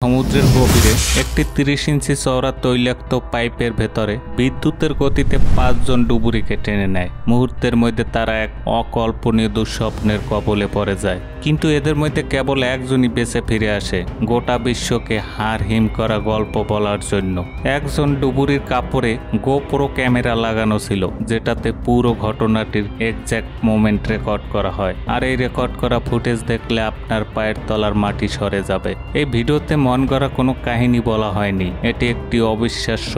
সমুদ্রের গভীরে একটি 30 ইঞ্চি চওড়া তৈলাক্ত পাইপের ভেতরে বিদ্যুতের গতিতে 5 জন ডুবুরিকে টেনে নেয়। মুহূর্তের মধ্যে তারা এক অকল্পনীয় দুঃস্বপ্নের কবলে পড়ে যায়, কিন্তু এদের মধ্যে কেবল একজনই বেঁচে ফিরে আসে গোটা বিশ্বকে হাড় হিম করা গল্প বলার জন্য। একজন ডুবুরির কাপড়ে গোপ্রো ক্যামেরা লাগানো ছিল, যেটাতে পুরো ঘটনাটির এক্সাক্ট মোমেন্ট রেকর্ড করা হয়। আর এই রেকর্ড করা ফুটেজ দেখলে আপনার পায়ের তলার মাটি সরে যাবে। এই ভিডিওতে মন গড়া কোনো কাহিনী বলা হয়নি, এটি একটি অবিশ্বাস্য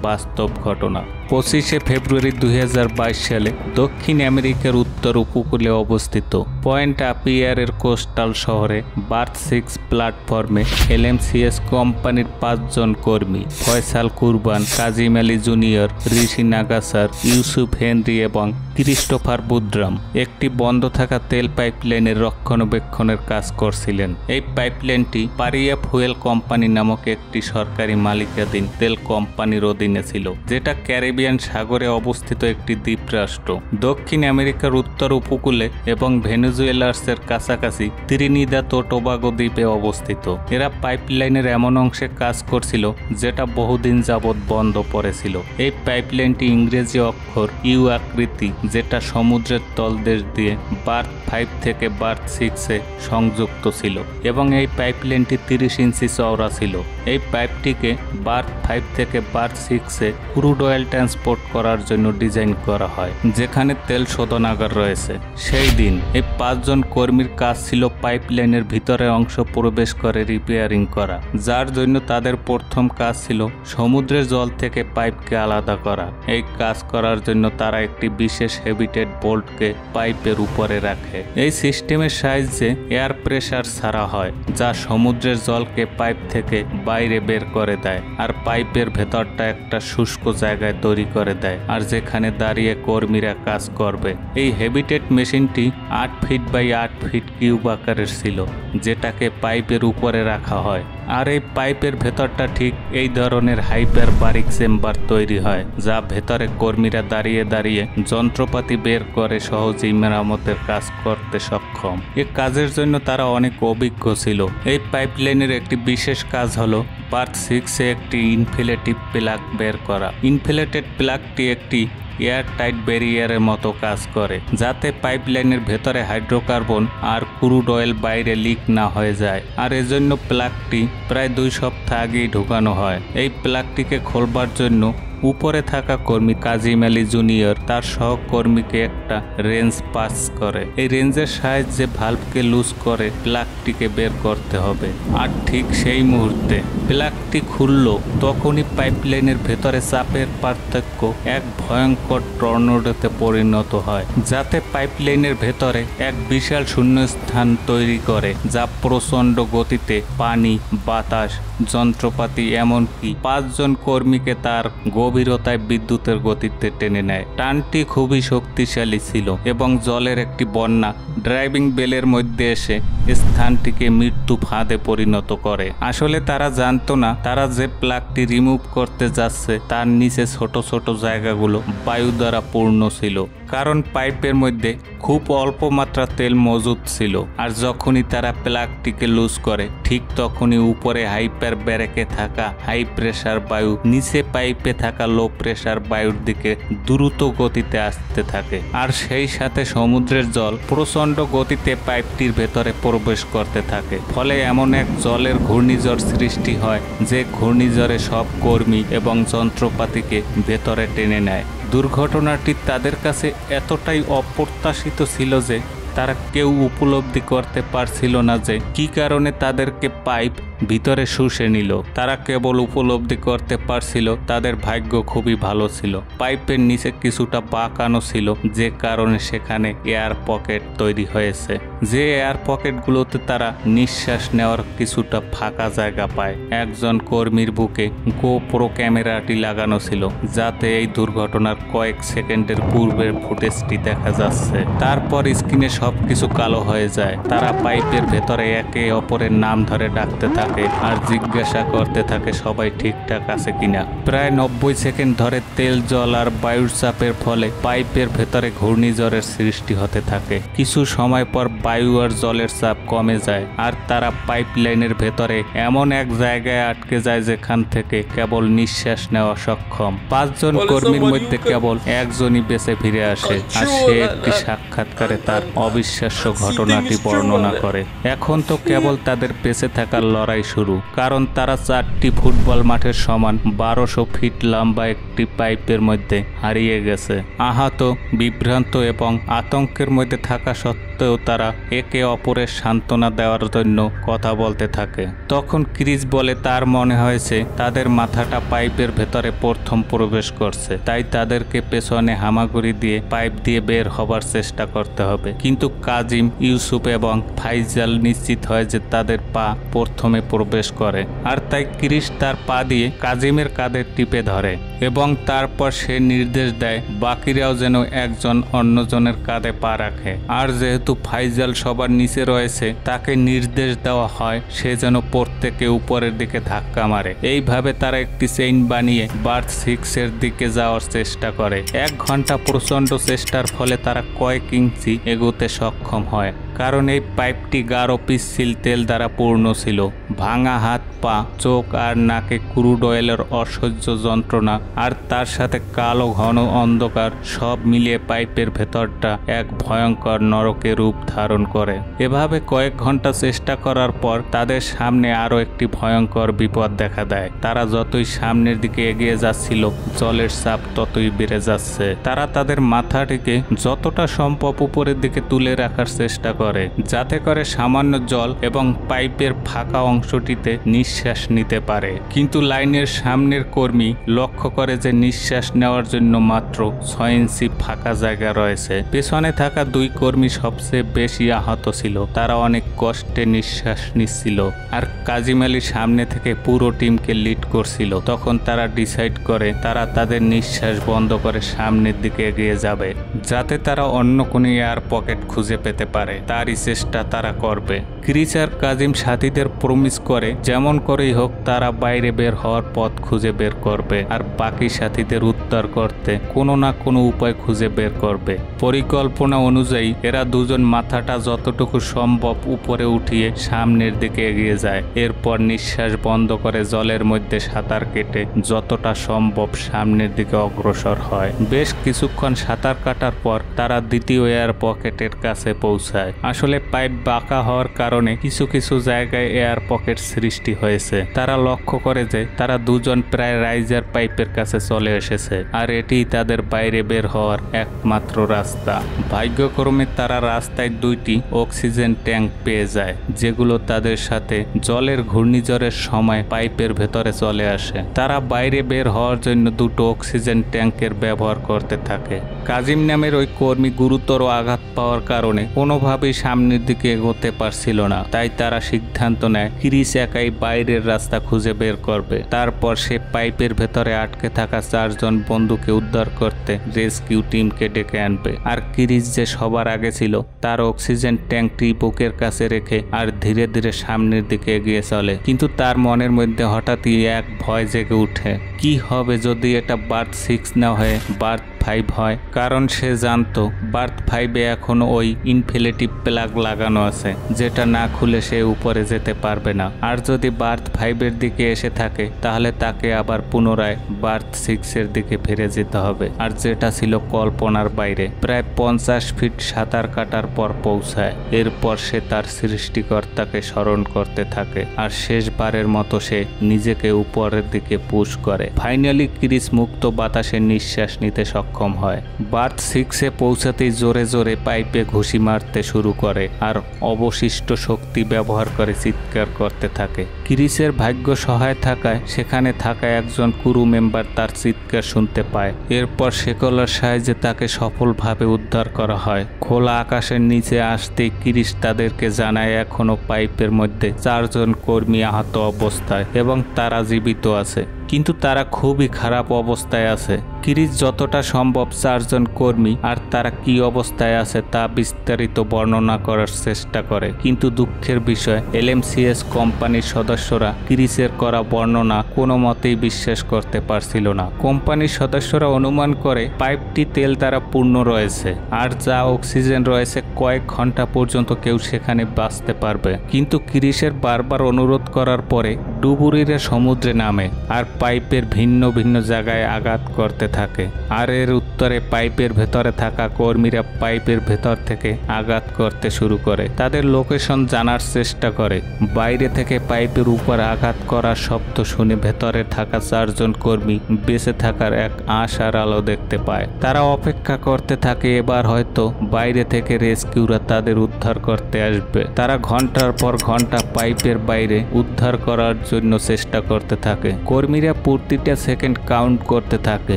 বাস্তব ঘটনা। 25শে ফেব্রুয়ারি 2022 সালে দক্ষিণ আমেরিকার উত্তর উপকূলে অবস্থিত পয়েন্ট আপিয়ারের কোস্টাল শহরে বার্থ 6 প্ল্যাটফর্মে LMCS কোম্পানির 5 জন কর্মী ফয়সাল কুরবান, কাজিম আলী জুনিয়র, ঋষি নাগাসার, ইউসুফ হেনরি এবং ক্রিস্টোফার বুদ্রাম একটি বন্ধ থাকা তেল পাইপলাইনের রক্ষণাবেক্ষণের কাজ করছিলেন। এই পাইপলাইনটি পারিয়া ফুয়েল কোম্পানি নামক একটি সরকারি মালিকানাধীন তেল কোম্পানির অধীনে ছিল, যেটা ক্যারিবিয়ান সাগরে অবস্থিত একটি দ্বীপরাষ্ট্র। দক্ষিণ আমেরিকার উত্তর উপকূলে এবং ভেনেজুয়েলার কাছাকাছি ত্রিনিদাদ ও টোবাগো দ্বীপে অবস্থিত। এরা পাইপলাইনের এমন অংশে কাজ করছিল যেটা বহুদিন যাবৎ বন্ধ পড়েছিল। এই পাইপলাইনটি ইংরেজি অক্ষর ইউ আকৃতি, যেটা সমুদ্রের তলদেশ দিয়ে বার্থ 5 থেকে বার্থ 6-এ সংযুক্ত ছিল এবং এই পাইপলাইনটি 30 ইঞ্চি চওড়া ছিল। এই পাইপটিকে বার্থ 5 থেকে বার্থ 6-এ ক্রুড অয়েল ট্রান্সপোর্ট করার জন্য ডিজাইন করা হয়, যেখানে তেল শোধনাগার রয়েছে। সেই দিন এই 5 জন কর্মীর কাজ ছিল পাইপলাইনের ভিতরে অংশ প্রবেশ করে রিপেয়ারিং করা, যার জন্য তাদের প্রথম কাজ ছিল সমুদ্রের জল থেকে পাইপকে আলাদা করা। এই কাজ করার জন্য তারা একটি বিশেষ হেভিটেড বোল্টকে পাইপের উপরে রাখে। এই সিস্টেমের সাহায্যে এয়ার প্রেসার ছাড়া হয়, যা সমুদ্রের জলকে পাইপ থেকে বাইরে বের করে দেয় আর পাইপের ভেতরটা একটা শুষ্ক জায়গায় তৈরি করে দেয়, আর যেখানে দাঁড়িয়ে কর্মীরা কাজ করবে। এই হেভিটেড মেশিনটি 8 ফিট বাই 8 ফিট কিউব আকারের ছিল, যেটাকে পাইপের উপরে রাখা হয়। আর এই পাইপের ভেতরটা ঠিক এই ধরনের হাইপারবারিক চেম্বার তৈরি হয়, যা ভেতরে কর্মীরা দাঁড়িয়ে দাঁড়িয়ে যন্ত্রপাতি বের করে সহজেই মেরামতের কাজ করতে সক্ষম। এই কাজের জন্য তারা অনেক অভিজ্ঞ ছিল। এই পাইপলাইনের একটি বিশেষ কাজ হলো বার্থ 6-এ একটি ইনফ্লেটিভ প্লাগ বের করা। ইনফ্লেটেড প্লাগটি একটি এয়ারটাইট ব্যারিয়ারের মতো কাজ করে, যাতে পাইপলাইনের ভেতরে হাইড্রোকার্বন আর ক্রুড অয়েল বাইরে লিক না হয়ে যায়। আর এজন্য প্লাগটি প্রায় 2 সপ্তাহ আগেই ঢোকানো হয়। এই প্লাগটিকে খোলবার জন্য উপরে থাকা কর্মী কাজিম আলী জুনিয়র তার সহকর্মীকে একটা রেঞ্জ পাস করে। এই রেঞ্জের সাহায্যে ভালভকে লুজ করে প্লাগটিকে বের করতে হবে। আর ঠিক সেই মুহূর্তে প্লাগটি খুলল, তখনই পাইপলাইনের ভেতরে চাপের পার্থক্য এক ভয়ঙ্কর টর্নেডোতে পরিণত হয়, যাতে পাইপলাইনের ভেতরে এক বিশাল শূন্যস্থান তৈরি করে, যা প্রচণ্ড গতিতে পানি, বাতাস, যন্ত্রপাতি এমনকি 5 জন কর্মীকে তার গভীরতায় বিদ্যুতের গতিতে টেনে নেয়। টানটি খুবই শক্তিশালী ছিল এবং জলের একটি বন্যা ড্রাইভিং বেলের মধ্যে এসে স্থানটিকে মৃত্যু ফাঁদে পরিণত করে। আসলে তারা জানতো না, তারা যে প্লাগটি রিমুভ করতে যাচ্ছে তার নিচে ছোট ছোট জায়গাগুলো বায়ু দ্বারা পূর্ণ ছিল, কারণ পাইপের মধ্যে খুব অল্প মাত্রা তেল মজুদ ছিল। আর যখনই তারা প্লাগটিকে লুজ করে, ঠিক তখনই উপরে হাইপার ব্যারেকে থাকা হাই প্রেসার বায়ু নিচে পাইপে থাকা লো প্রেসার বায়ুর দিকে দ্রুত গতিতে আসতে থাকে, আর সেই সাথে সমুদ্রের জল প্রচণ্ড গতিতে পাইপটির ভেতরে প্রবেশ করতে থাকে। ফলে এমন এক জলের ঘূর্ণিঝড় সৃষ্টি হয়, যে ঘূর্ণিঝড়ে সব কর্মী এবং যন্ত্রপাতিকে ভেতরে টেনে নেয়। দুর্ঘটনাটি তাদের কাছে এতটাই অপ্রত্যাশিত ছিল যে তারা কেউ উপলব্ধি করতে পারছিল না যে কি কারণে তাদেরকে পাইপ ভিতরে শুষে নিল। তারা কেবল উপলব্ধি করতে পারছিল তাদের ভাগ্য খুবই ভালো ছিল। পাইপের নিচে কিছুটা বাঁকানো ছিল, যে কারণে সেখানে এয়ার পকেট তৈরি হয়েছে, যে এয়ার পকেটগুলোতে তারা নিঃশ্বাস নেওয়ার কিছুটা ফাঁকা জায়গা পায়। একজন কর্মীর বুকে গোপ্রো ক্যামেরাটি লাগানো ছিল, যাতে এই দুর্ঘটনার কয়েক সেকেন্ডের পূর্বের ফুটেজটি দেখা যাচ্ছে। তারপর স্ক্রিনে সবকিছু কালো হয়ে যায়। তারা পাইপের ভেতরে একে অপরের নাম ধরে ডাকতে থাকে আর জিজ্ঞাসা করতে থাকে সবাই ঠিকঠাক আছে কিনা। প্রায় 90 সেকেন্ড ধরে তেল, জল আর বায়ুর চাপের ফলে পাইপের ভেতরে ঘূর্ণিঝড়ের সৃষ্টি হতে থাকে। কিছু সময় পর বায়ু আর জলের চাপ কমে যায় আর তারা পাইপ লাইনের ভেতরে এমন এক জায়গায় আটকে যায় যেখান থেকে কেবল নিঃশ্বাস নেওয়া সক্ষম। 5 জন কর্মীর মধ্যে কেবল একজনই বেঁচে ফিরে আসে আর সে একটি সাক্ষাৎকারে তার অবিশ্বাস্য ঘটনাটি বর্ণনা করে। এখন তো কেবল তাদের বেঁচে থাকার লড়াই শুরু, কারণ তারা 4টি ফুটবল মাঠের সমান 1200 ফিট লম্বা একটি পাইপের মধ্যে হারিয়ে গেছে। আহত, বিভ্রান্ত এবং আতঙ্কের মধ্যে থাকা সত্ত্বেও তারা একে অপরের সান্ত্বনা দেওয়ার জন্য কথা বলতে থাকে। তখন ক্রিস বলে তার মনে হয়েছে তাদের মাথাটা পাইপের ভেতরে প্রথম প্রবেশ করছে, তাই তাদেরকে পেছনে হামাগুড়ি দিয়ে পাইপ দিয়ে বের হবার চেষ্টা করতে হবে। কিন্তু কাজিম, ইউসুফ এবং ফাইজাল নিশ্চিত হয় যে তাদের পা প্রথমে প্রবেশ করে, আর তাই ক্রিস তার পা দিয়ে কাজিমের কাঁধে টিপে ধরে এবং তারপর সে নির্দেশ দেয় বাকিরাও যেন একজন অন্যজনের কাঁধে পা রাখে। আর যেহেতু ফাইজাল সবার নিচে রয়েছে, তাকে নির্দেশ দেওয়া হয় সে যেন প্রত্যেকে উপরের দিকে ধাক্কা মারে। এইভাবে তারা একটি চেইন বানিয়ে বার্থ 6 এর দিকে যাওয়ার চেষ্টা করে। 1 ঘন্টা প্রচণ্ড চেষ্টার ফলে তারা কয়েক ইঞ্চি এগোতে সক্ষম হয়, কারণ এই পাইপটি গাঢ় পিচ্ছিল তেল দ্বারা পূর্ণ ছিল। ভাঙা হাত, পা, চোখ আর নাকে ক্রুড অয়েলের অসহ্য যন্ত্রণা আর তার সাথে কালো ঘন অন্ধকার সব মিলিয়ে পাইপের ভেতরটা এক ভয়ঙ্কর নরকে রূপ ধারণ করে। এভাবে কয়েক ঘন্টা চেষ্টা করার পর তাদের সামনে আরও একটি ভয়ঙ্কর বিপদ দেখা দেয়। তারা যতই সামনের দিকে এগিয়ে যাচ্ছিল, জলের চাপ ততই বেড়ে যাচ্ছে। তারা তাদের মাথাটিকে যতটা সম্ভব উপরের দিকে তুলে রাখার চেষ্টা করে, যাতে করে সামান্য জল এবং পাইপের ফাঁকা অংশটিতে নিঃশ্বাস নিতে পারে। কিন্তু লাইনের সামনের কর্মী লক্ষ্য করে যে নিঃশ্বাস নেওয়ার জন্য মাত্র 6 ইঞ্চি ফাঁকা জায়গা রয়েছে। পেছনে থাকা 2 কর্মী সবচেয়ে বেশি আহত ছিল। তারা অনেক কষ্টে নিঃশ্বাস নিচ্ছিল আর কাজিম আলী সামনে থেকে পুরো টিমকে লিড করছিল। তখন তারা ডিসাইড করে তারা তাদের নিঃশ্বাস বন্ধ করে সামনের দিকে এগিয়ে যাবে, যাতে তারা অন্য কোনো এয়ার পকেট খুঁজে পেতে পারে। তারই চেষ্টা তারা করবে। ক্রিস আর কাজিম সাথীদের প্রমিস করে যেমন করেই হোক তারা বাইরে বের হওয়ার পথ খুঁজে বের করবে আর বাকি সাথীদের উদ্ধার করতে কোনো না কোনো উপায় খুঁজে বের করবে। পরিকল্পনা অনুযায়ী এরা দুজন মাথাটা যতটুকু সম্ভব উপরে উঠিয়ে সামনের দিকে এগিয়ে যায়। এরপর নিঃশ্বাস বন্ধ করে জলের মধ্যে সাঁতার কেটে যতটা সম্ভব সামনের দিকে অগ্রসর হয়। বেশ কিছুক্ষণ সাঁতার কাটার পর তারা দ্বিতীয় এয়ার পকেটের কাছে পৌঁছায়। আসলে পাইপ বাঁকা হওয়ার কারণে কিছু কিছু জায়গায় এয়ার পকেট সৃষ্টি হয়েছে। তারা লক্ষ্য করে যে তারা দুজন প্রায় রাইজার পাইপের কাছে চলে এসেছে আর এটি তাদের বাইরে বের হওয়ার একমাত্র রাস্তা। ভাগ্যক্রমে তারা রাস্তায় 2টি অক্সিজেন ট্যাঙ্ক পেয়ে যায়, যেগুলো তাদের সাথে জলের ঘূর্ণিঝড়ের সময় পাইপের ভেতরে চলে আসে। তারা বাইরে বের হওয়ার জন্য 2টো অক্সিজেন ট্যাঙ্কের ব্যবহার করতে থাকে। কাজিম নামের ওই কর্মী গুরুতর আঘাত পাওয়ার কারণে কোনোভাবেই সামনের দিকে এগোতে পারছিল না, তাই তারা সিদ্ধান্ত নেয় ক্রিস একাই বাইরের রাস্তা খুঁজে বের করবে। তারপর সে পাইপের ভেতরে আটকে থাকা 4 জন বন্ধুকে উদ্ধার করতে রেস্কিউ টিমকে ডেকে আনবে। আর ক্রিস যে সবার আগে ছিল, তার অক্সিজেন ট্যাঙ্কটি বুকের কাছে রেখে আর ধীরে ধীরে সামনের দিকে এগিয়ে চলে। কিন্তু তার মনের মধ্যে হঠাৎই এক ভয় জেগে উঠে। কি হবে যদি এটা বার্থ 6 না হয়ে বার্থ 5 হয়? কারণ সে জানতো বার্থ 5-এ এখনো ওই ইনফিনিটিভ প্লাগ লাগানো আছে, যেটা না খুলে সে উপরে যেতে পারবে না। আর যদি বার্থ 5-এর দিকে এসে থাকে, তাহলে তাকে আবার পুনরায় বার্থ 6-এর দিকে ফিরে যেতে হবে, আর যেটা ছিল কল্পনার বাইরে। প্রায় 50 ফিট সাঁতার কাটার পর পৌঁছায়। এরপর সে তার সৃষ্টিকর্তাকে স্মরণ করতে থাকে আর শেষবারের মতো সে নিজেকে উপরের দিকে পুশ করে। ফাইনালি ক্রিস মুক্ত বাতাসে নিঃশ্বাস নিতে সক্ষম হয়। বার্থ 6-এ পৌঁছাতেই জোরে জোরে পাইপে ঘুষি মারতে শুরু করে আর অবশিষ্ট শক্তি ব্যবহার করে চিৎকার করতে থাকে। ক্রিসের ভাগ্য সহায় থাকায় সেখানে থাকা একজন ক্রু মেম্বার তার চিৎকার শুনতে পায়। এরপর শেকলার সাহায্যে তাকে সফলভাবে উদ্ধার করা হয়। খোলা আকাশের নিচে আসতেই ক্রিস তাদেরকে জানায় এখনো পাইপের মধ্যে 4 জন কর্মী আহত অবস্থায় এবং তারা জীবিত আছে, কিন্তু তারা খুবই খারাপ অবস্থায় আছে। ক্রিস যতটা সম্ভব 4 জন কর্মী আর তারা কি অবস্থায় আছে তা বিস্তারিত বর্ণনা করার চেষ্টা করে, কিন্তু দুঃখের বিষয় এলএমসিএস কোম্পানির সদস্যরা ক্রিসের করা বর্ণনা কোনো মতেই বিশ্বাস করতে পারছিল না। কোম্পানির সদস্যরা অনুমান করে পাইপটি তেল দ্বারা পূর্ণ রয়েছে আর যা অক্সিজেন রয়েছে কয়েক ঘন্টা পর্যন্ত কেউ সেখানে বাঁচতে পারবে, কিন্তু ক্রিসের বারবার অনুরোধ করার পরে ডুবুরিরা সমুদ্রে নামে আর পাইপের ভিন্ন ভিন্ন জায়গায় আঘাত করতে থাকে। আর এর উত্তরে পাইপের ভেতরে থাকা কর্মীরা পাইপের ভেতর থেকে আঘাত করতে শুরু করে, তাদের লোকেশন জানার চেষ্টা করে। বাইরে থেকে পাইপের উপর আঘাত করার শব্দ শুনে ভেতরে থাকা 4 জন কর্মী বেঁচে থাকার এক আশার আলো দেখতে পায়। তারা অপেক্ষা করতে থাকে এবার হয়তো বাইরে থেকে রেস্কিউরা তাদের উদ্ধার করতে আসবে। তারা ঘন্টার পর ঘন্টা পাইপের বাইরে উদ্ধার করার জন্য চেষ্টা করতে থাকে। কর্মীরা প্রতিটা সেকেন্ড কাউন্ট করতে থাকে,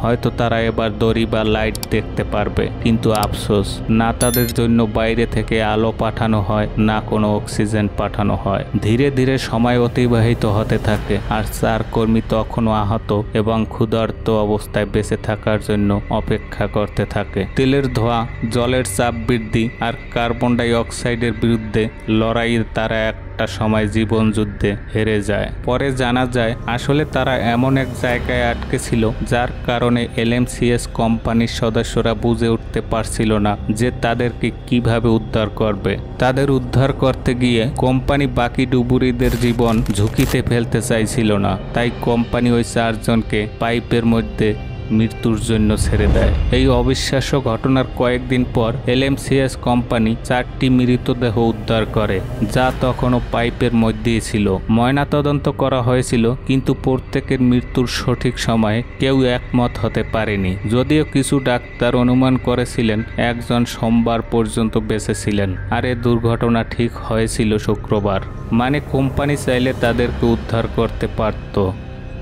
হয়তো তারা এবার দড়ি বা লাইট দেখতে পারবে, কিন্তু আফসোস, না তাদের জন্য বাইরে থেকে আলো পাঠানো হয় না কোনো অক্সিজেন পাঠানো হয়। ধীরে ধীরে সময় অতিবাহিত হতে থাকে আর 4 কর্মী তখনও আহত এবং ক্ষুধার্ত অবস্থায় বেঁচে থাকার জন্য অপেক্ষা করতে থাকে। তেলের ধোঁয়া, জলের চাপ বৃদ্ধি আর কার্বন ডাই অক্সাইডের বিরুদ্ধে লড়াইয়ে তারা একটা সময় জীবন যুদ্ধে হেরে যায়। পরে জানা যায় আসলে তারা এমন এক জায়গায় আটকে ছিল যার কারণে এলএমসিএস কোম্পানির সদস্যরা বুঝে উঠতে পারছিল না যে তাদেরকে কিভাবে উদ্ধার করবে। তাদের উদ্ধার করতে গিয়ে কোম্পানি বাকি ডুবুরিদের জীবন ঝুঁকিতে ফেলতে চাইছিল না, তাই কোম্পানি ওই 4 জনকে পাইপের মধ্যে মৃত্যুর জন্য ছেড়ে দেয়। এই অবিশ্বাস্য ঘটনার কয়েকদিন পর এলএমসিএস কোম্পানি 4টি মৃতদেহ উদ্ধার করে, যা তখনও পাইপের মধ্যেই ছিল। ময়নাতদন্ত করা হয়েছিল, কিন্তু প্রত্যেকের মৃত্যুর সঠিক সময়ে কেউ একমত হতে পারেনি। যদিও কিছু ডাক্তার অনুমান করেছিলেন একজন সোমবার পর্যন্ত বেঁচে ছিলেন আর এ দুর্ঘটনা ঠিক হয়েছিল শুক্রবার, মানে কোম্পানি চাইলে তাদেরকে উদ্ধার করতে পারত।